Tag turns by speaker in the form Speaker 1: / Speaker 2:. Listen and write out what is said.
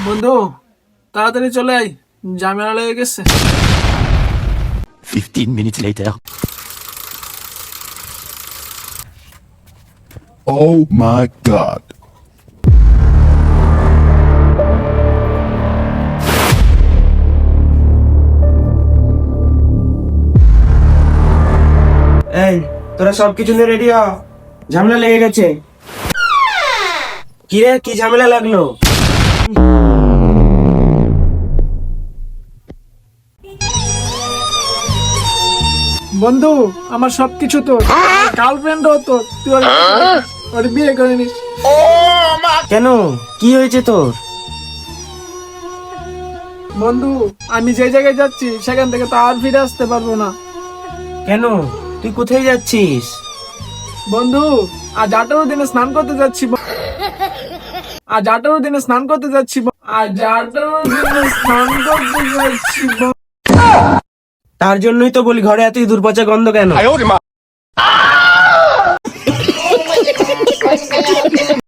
Speaker 1: বন্ধু, তাড়াতাড়ি চলে আয়, ঝামেলা লেগে গেছে।
Speaker 2: 15 minutes later.
Speaker 3: Oh my god.
Speaker 4: এই তোরা সবকিছু নিয়ে রেডি হ, ঝামেলা লেগে গেছে। কি রে, কি ঝামেলা লাগলো?
Speaker 1: বন্ধু, আমার সবকিছু তোর, গার্লফ্রেন্ডও তোর, তুই ওর বিয়ে করে নিস।
Speaker 4: কেন, কি হয়েছে তোর?
Speaker 1: বন্ধু, আমি যে জায়গায় যাচ্ছি সেখান থেকে তো আর ফিরে আসতে পারবো না।
Speaker 4: কেন, তুই কোথায় যাচ্ছিস?
Speaker 1: বন্ধু, আজ 18 দিনে স্নান করতে যাচ্ছি। আজ 18 দিনে স্নান করতে যাচ্ছি। আজ 18 দিনে স্নান করতে যাচ্ছি।
Speaker 4: তার জন্যই তো বলি ঘরে এত ইঁদুর পচা গন্ধ কেন?